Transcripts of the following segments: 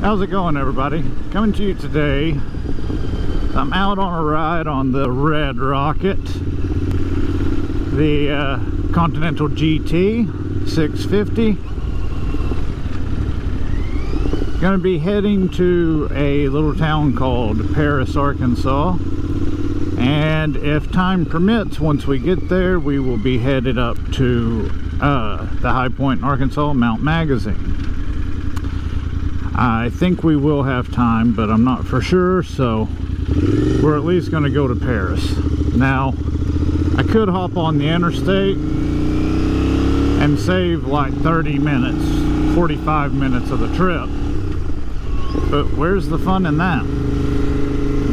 How's it going, everybody? Coming to you today. I'm out on a ride on the Red Rocket, the Continental GT650. Gonna be heading to a little town called Paris, Arkansas, and if time permits, once we get there, we will be headed up to the high point in Arkansas, Mount Magazine. I think we will have time, but I'm not for sure, so we're at least going to go to Paris. Now, I could hop on the interstate and save like 30 minutes, 45 minutes of the trip. But where's the fun in that?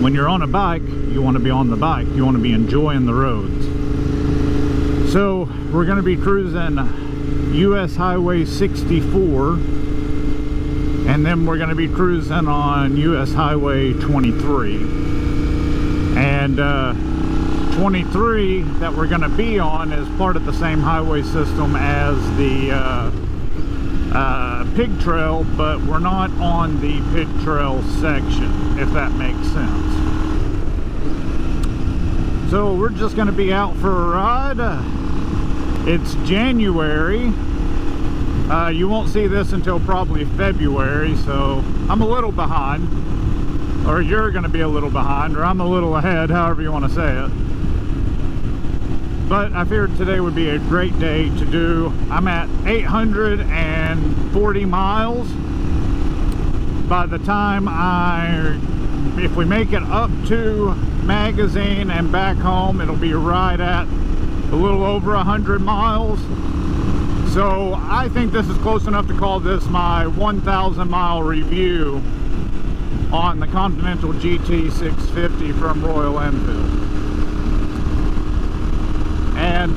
When you're on a bike, you want to be on the bike. You want to be enjoying the roads. So, we're going to be cruising US Highway 64. And then we're going to be cruising on US Highway 23. And 23 that we're going to be on is part of the same highway system as the pig trail, but we're not on the pig trail section, if that makes sense. So we're just going to be out for a ride. It's January. You won't see this until probably February, so I'm a little behind, or you're going to be a little behind, or I'm a little ahead, however you want to say it. But I figured today would be a great day to do. I'm at 840 miles. By the time if we make it up to Magazine and back home, it'll be right at a little over 100 miles. So I think this is close enough to call this my 1,000 mile review on the Continental GT650 from Royal Enfield. And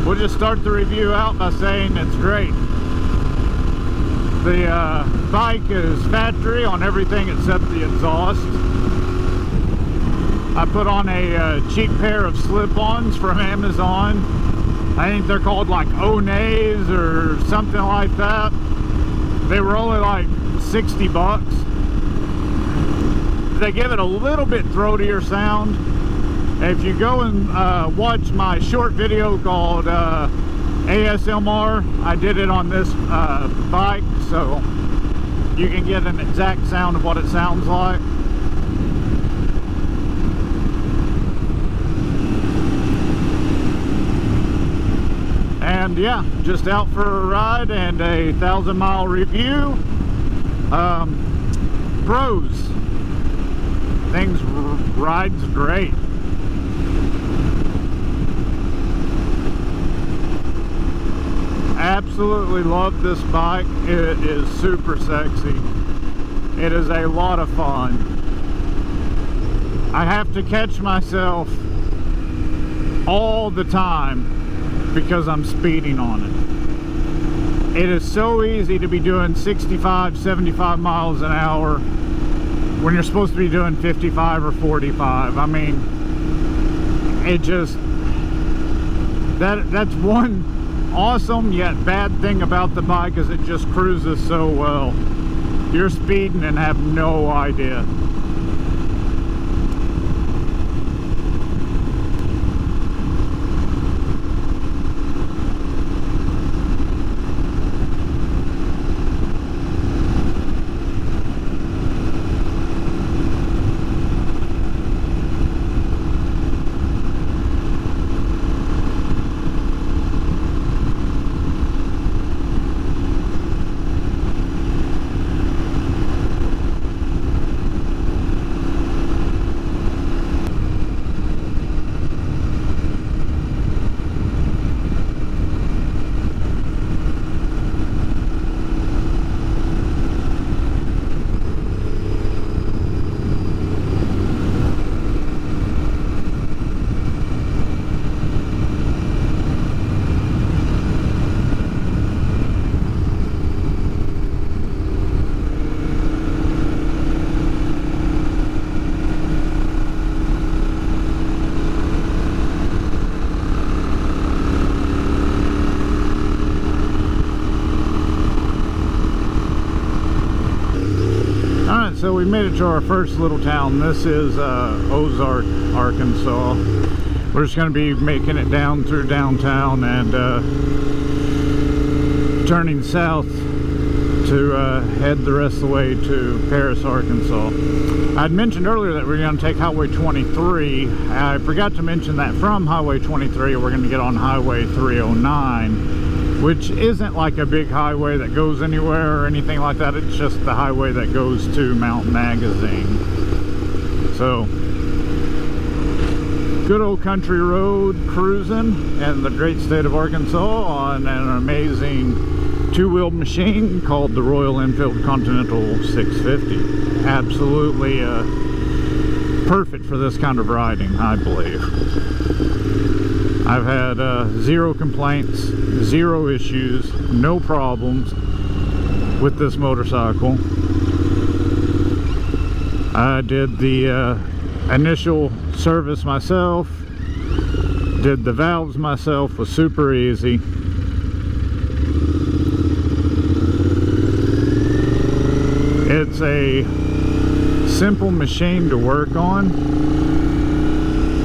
we'll just start the review out by saying it's great. The bike is factory on everything except the exhaust. I put on a cheap pair of slip-ons from Amazon. I think they're called like Onays or something like that. They were only like 60 bucks. They give it a little bit throatier sound. If you go and watch my short video called ASMR, I did it on this bike, so you can get an exact sound of what it sounds like. And yeah, just out for a ride and a 1,000 mile review. Pros. Things rides great. Absolutely love this bike. It is super sexy. It is a lot of fun. I have to catch myself all the time because I'm speeding on it. It is so easy to be doing 65, 75 miles an hour when you're supposed to be doing 55 or 45. I mean, it just, that's one awesome yet bad thing about the bike, is it just cruises so well. You're speeding and have no idea. so we made it to our first little town. This is Ozark, Arkansas. We're just going to be making it down through downtown and turning south to head the rest of the way to Paris, Arkansas. I'd mentioned earlier that we're going to take Highway 23. I forgot to mention that from Highway 23 we're going to get on Highway 309, which isn't like a big highway that goes anywhere or anything like that. It's just the highway that goes to Mount Magazine. So, good old country road cruising in the great state of Arkansas on an amazing two-wheeled machine called the Royal Enfield Continental 650. Absolutely perfect for this kind of riding, I believe. I've had zero complaints, zero issues, no problems with this motorcycle. I did the initial service myself, did the valves myself, was super easy. It's a simple machine to work on,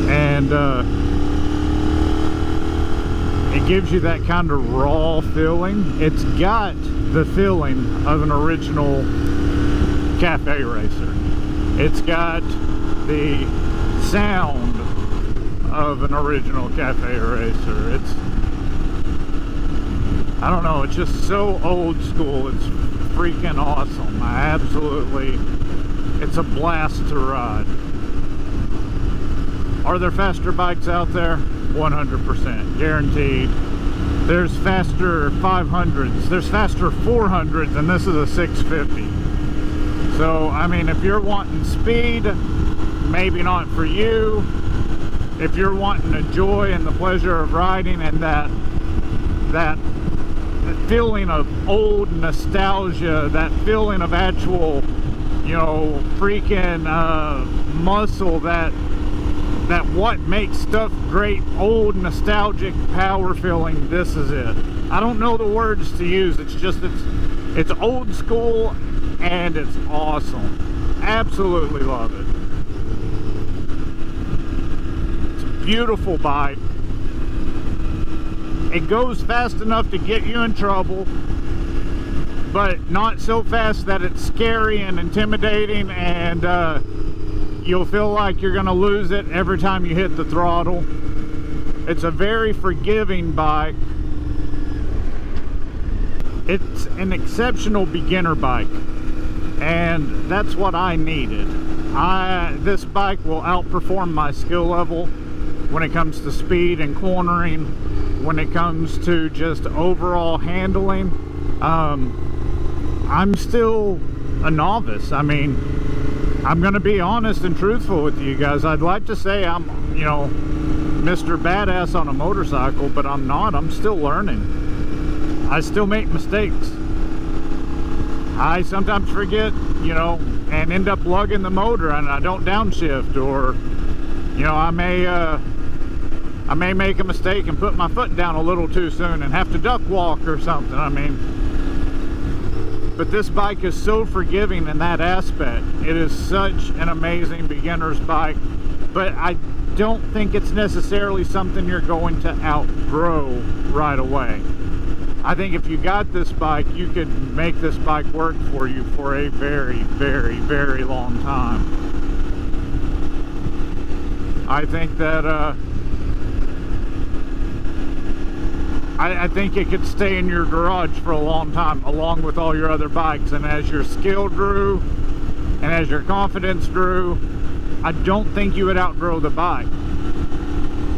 and it gives you that kind of raw feeling. It's got the feeling of an original cafe racer. It's got the sound of an original cafe racer. I don't know, it's just so old school. It's freaking awesome. It's a blast to ride. Are there faster bikes out there? 100%, guaranteed. There's faster 500s, there's faster 400s, and this is a 650. So, I mean, if you're wanting speed, maybe not for you. If you're wanting the joy and the pleasure of riding and that feeling of old nostalgia, that feeling of actual, you know, freaking muscle, that what makes stuff great, old nostalgic power feeling, this is it. I don't know the words to use. It's just it's old school and it's awesome. Absolutely love it. It's a beautiful bike. It goes fast enough to get you in trouble, but not so fast that it's scary and intimidating, and you'll feel like you're going to lose it every time you hit the throttle. It's a very forgiving bike. It's an exceptional beginner bike, and that's what I needed. This bike will outperform my skill level when it comes to speed and cornering, when it comes to just overall handling. I'm still a novice. I mean, I'm gonna be honest and truthful with you guys. I'd like to say I'm, you know, Mr. Badass on a motorcycle, but I'm not. I'm still learning. I still make mistakes. I sometimes forget, you know, and end up lugging the motor and I don't downshift, or, you know, I may make a mistake and put my foot down a little too soon and have to duck walk or something. I mean, but this bike is so forgiving in that aspect. It is such an amazing beginner's bike, but I don't think it's necessarily something you're going to outgrow right away. I think if you got this bike, you could make this bike work for you for a very, very, very long time. I think that I think it could stay in your garage for a long time, along with all your other bikes. And as your skill grew, and as your confidence grew, I don't think you would outgrow the bike.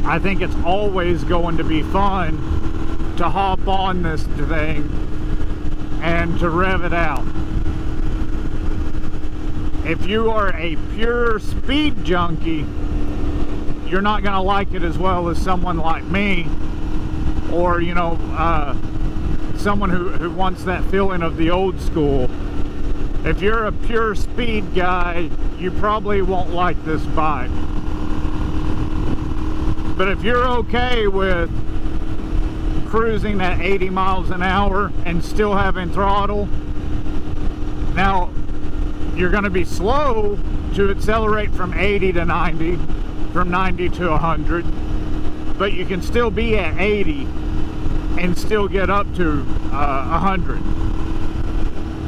I think it's always going to be fun to hop on this thing and to rev it out. If you are a pure speed junkie, you're not going to like it as well as someone like me, or, you know, someone who wants that feeling of the old school. If you're a pure speed guy, you probably won't like this bike. But if you're okay with cruising at 80 miles an hour and still having throttle, now you're going to be slow to accelerate from 80 to 90, from 90 to 100, but you can still be at 80 and still get up to 100.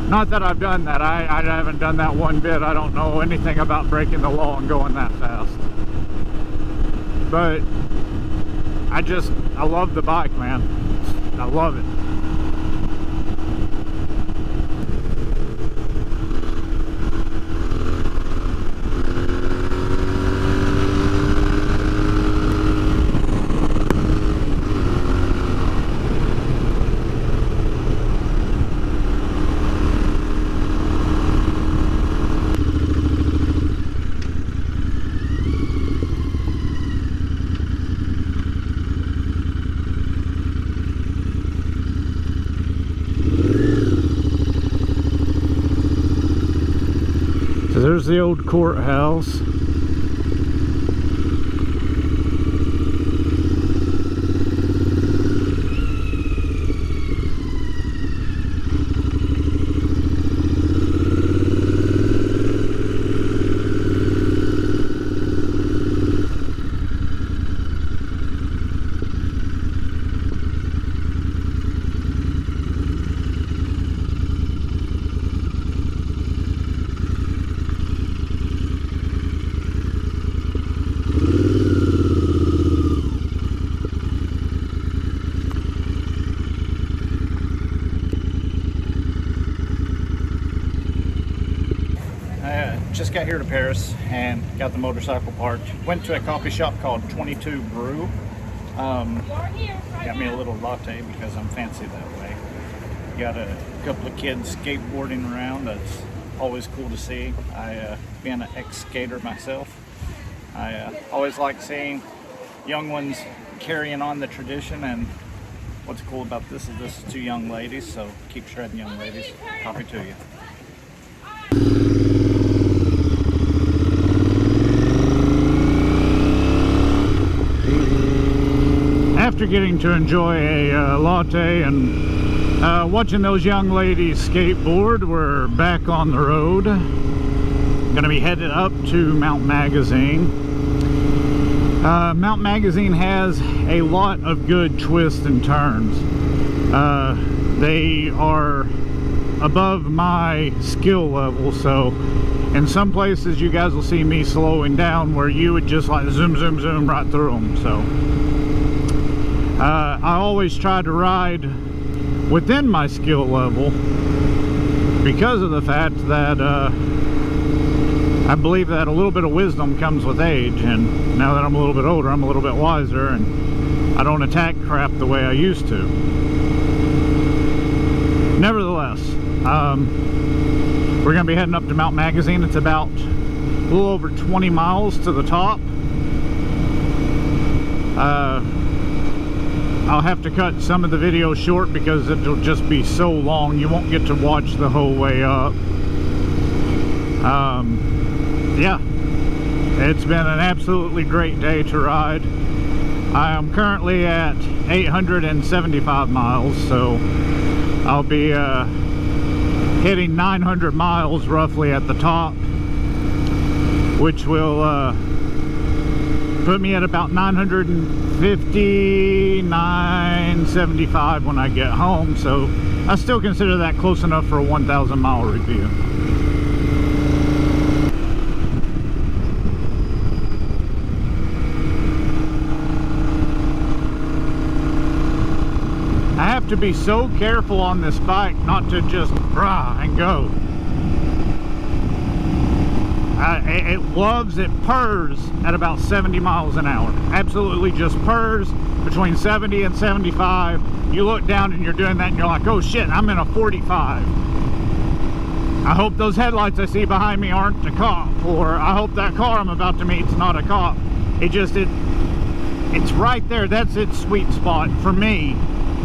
Not that I've done that. I haven't done that one bit. I don't know anything about breaking the law and going that fast. But I love the bike, man. I love it. So there's the old courthouse. Just got here to Paris and got the motorcycle parked. Went to a coffee shop called 22 Brew. Got me a little latte because I'm fancy that way. Got a couple of kids skateboarding around. That's always cool to see. Being an ex-skater myself, I always like seeing young ones carrying on the tradition. And what's cool about this is two young ladies, so keep shredding, young ladies. Coffee to you. After getting to enjoy a latte and watching those young ladies skateboard, we're back on the road. Gonna be headed up to Mount Magazine. Mount Magazine has a lot of good twists and turns. They are above my skill level, so in some places you guys will see me slowing down where you would just like zoom right through them. So I always try to ride within my skill level because of the fact that I believe that a little bit of wisdom comes with age, and now that I'm a little bit older, I'm a little bit wiser, and I don't attack crap the way I used to. Nevertheless, we're going to be heading up to Mount Magazine. It's about a little over 20 miles to the top. I'll have to cut some of the video short because it'll just be so long you won't get to watch the whole way up. Yeah, it's been an absolutely great day to ride. I am currently at 875 miles, so I'll be hitting 900 miles roughly at the top, which will put me at about 950, 975 when I get home. So I still consider that close enough for a 1,000 mile review. I have to be so careful on this bike not to just rah and go. It purrs at about 70 miles an hour. Absolutely just purrs between 70 and 75. You look down and you're doing that and you're like, oh shit, I'm in a 45. I hope those headlights I see behind me aren't a cop, or I hope that car I'm about to meet's not a cop. It's right there. That's its sweet spot for me,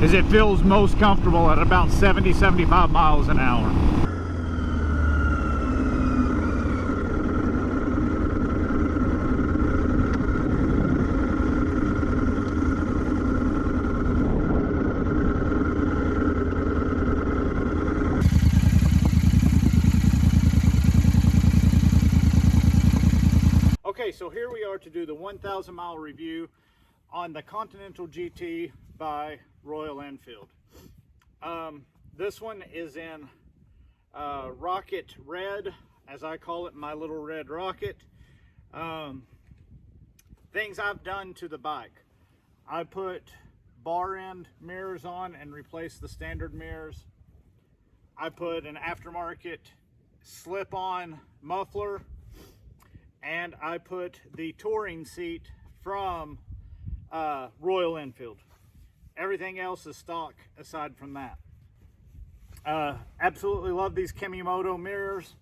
is it feels most comfortable at about 70, 75 miles an hour. so here we are to do the 1,000 mile review on the Continental GT by Royal Enfield. This one is in Rocket Red, as I call it, my little Red Rocket. Things I've done to the bike. I put bar end mirrors on and replaced the standard mirrors. I put an aftermarket slip-on muffler, and I put the touring seat from Royal Enfield. Everything else is stock aside from that. Absolutely love these Kimimoto mirrors.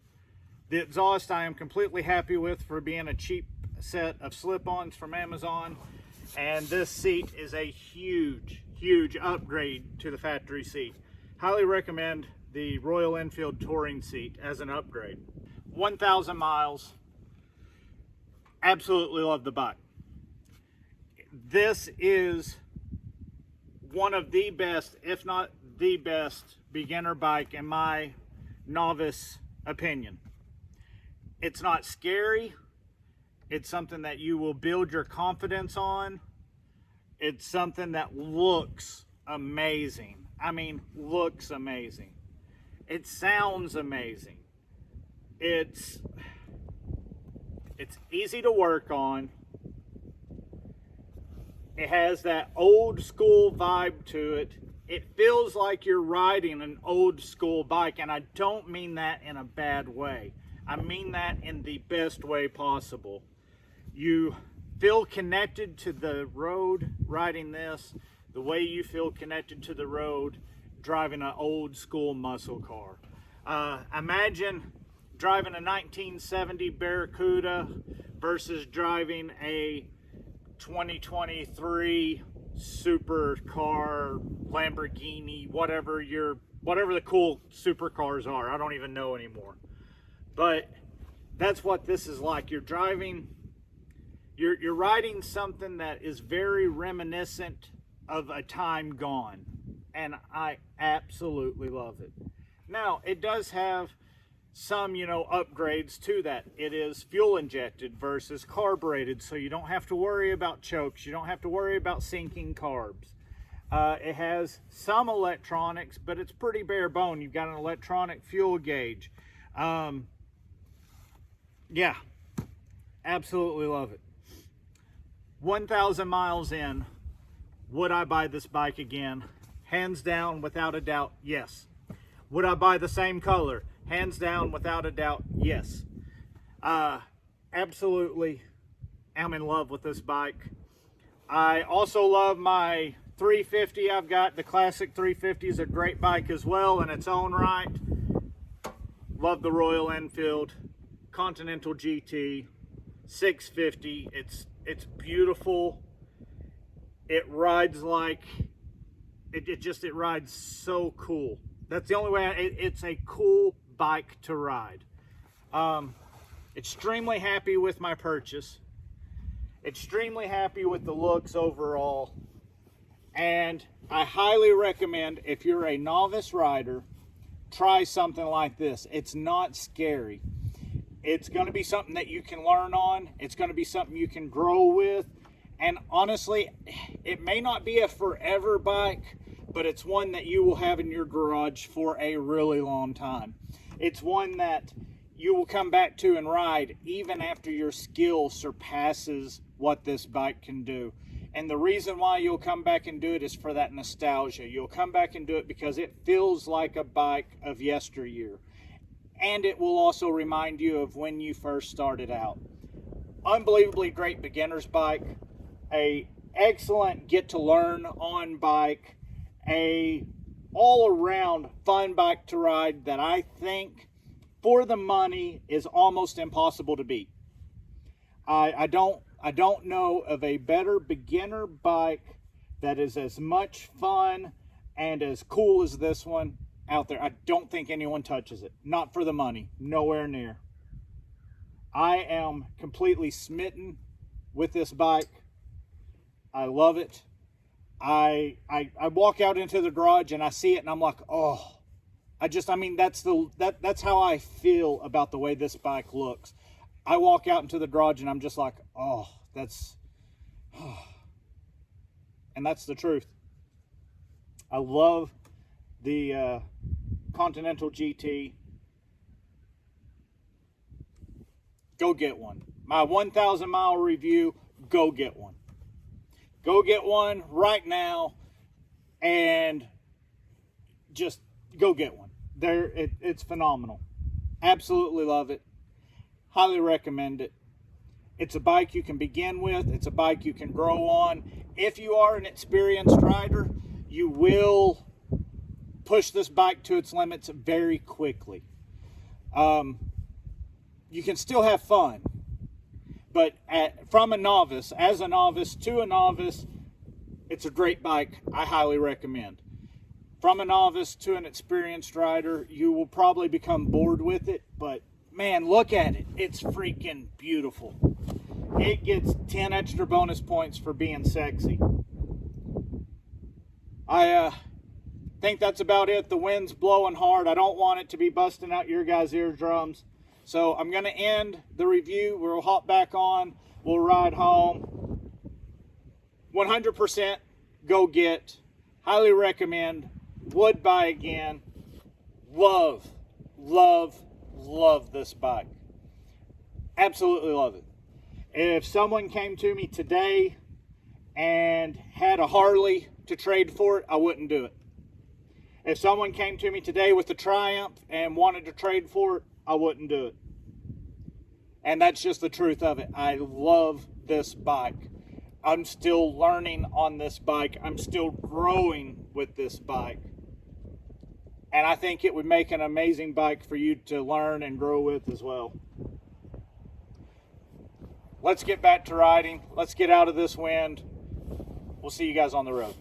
The exhaust I am completely happy with for being a cheap set of slip-ons from Amazon. And this seat is a huge, huge upgrade to the factory seat. Highly recommend the Royal Enfield touring seat as an upgrade. 1,000 miles. Absolutely love the bike. This is one of the best, if not the best, beginner bike in my novice opinion. It's not scary. It's something that you will build your confidence on. It's something that looks amazing. I mean, looks amazing. It sounds amazing. It's easy to work on. It has that old school vibe to it. It feels like you're riding an old school bike, and I don't mean that in a bad way. I mean that in the best way possible. You feel connected to the road riding this the way you feel connected to the road driving an old school muscle car. Imagine driving a 1970 Barracuda versus driving a 2023 supercar, Lamborghini, whatever the cool supercars are. I don't even know anymore. But that's what this is like. You're driving, you're riding something that is very reminiscent of a time gone, and I absolutely love it. Now, it does have some, upgrades to that. It is fuel injected versus carbureted, so you don't have to worry about chokes. You don't have to worry about sinking carbs. It has some electronics, but it's pretty bare bone. You've got an electronic fuel gauge. Yeah, absolutely love it. 1,000 miles in, would I buy this bike again? Hands down, without a doubt, yes. Would I buy the same color? Hands down, without a doubt, yes. Absolutely am in love with this bike. I also love my 350 I've got. The classic 350 is a great bike as well in its own right. Love the Royal Enfield Continental GT 650. It's beautiful. It rides like it rides so cool. That's the only way. It's a cool bike to ride. Extremely happy with my purchase. Extremely happy with the looks overall. And I highly recommend, if you're a novice rider, try something like this. It's not scary. It's going to be something that you can learn on. It's going to be something you can grow with. And honestly, it may not be a forever bike, but it's one that you will have in your garage for a really long time. It's one that you will come back to and ride even after your skill surpasses what this bike can do. And the reason why you'll come back and do it is for that nostalgia. You'll come back and do it because it feels like a bike of yesteryear. And it will also remind you of when you first started out. Unbelievably great beginner's bike. A excellent get to learn on bike. A all-around fun bike to ride that I think for the money is almost impossible to beat. I don't know of a better beginner bike that is as much fun and as cool as this one out there. I don't think anyone touches it. Not for the money. Nowhere near. I am completely smitten with this bike. I love it. I walk out into the garage and I see it and I'm like, oh, that's how I feel about the way this bike looks. I walk out into the garage and I'm just like, oh, that's, and that's the truth. I love the Continental GT. Go get one. My 1,000 mile review, go get one. Go get one right now and just go get one. It's phenomenal. Absolutely love it. Highly recommend it. It's a bike you can begin with. It's a bike you can grow on. If you are an experienced rider, you will push this bike to its limits very quickly. You can still have fun, but from a novice, as a novice to a novice, it's a great bike. I highly recommend. From a novice to an experienced rider, you will probably become bored with it, but man, look at it. It's freaking beautiful. It gets 10 extra bonus points for being sexy. I think that's about it. The wind's blowing hard. I don't want it to be busting out your guys' eardrums. So I'm going to end the review. We'll hop back on. We'll ride home. 100% go get. Highly recommend. Would buy again. Love, love, love this bike. Absolutely love it. If someone came to me today and had a Harley to trade for it, I wouldn't do it. If someone came to me today with a Triumph and wanted to trade for it, I wouldn't do it. And that's just the truth of it. I love this bike. I'm still learning on this bike. I'm still growing with this bike. And I think it would make an amazing bike for you to learn and grow with as well. Let's get back to riding. Let's get out of this wind. We'll see you guys on the road.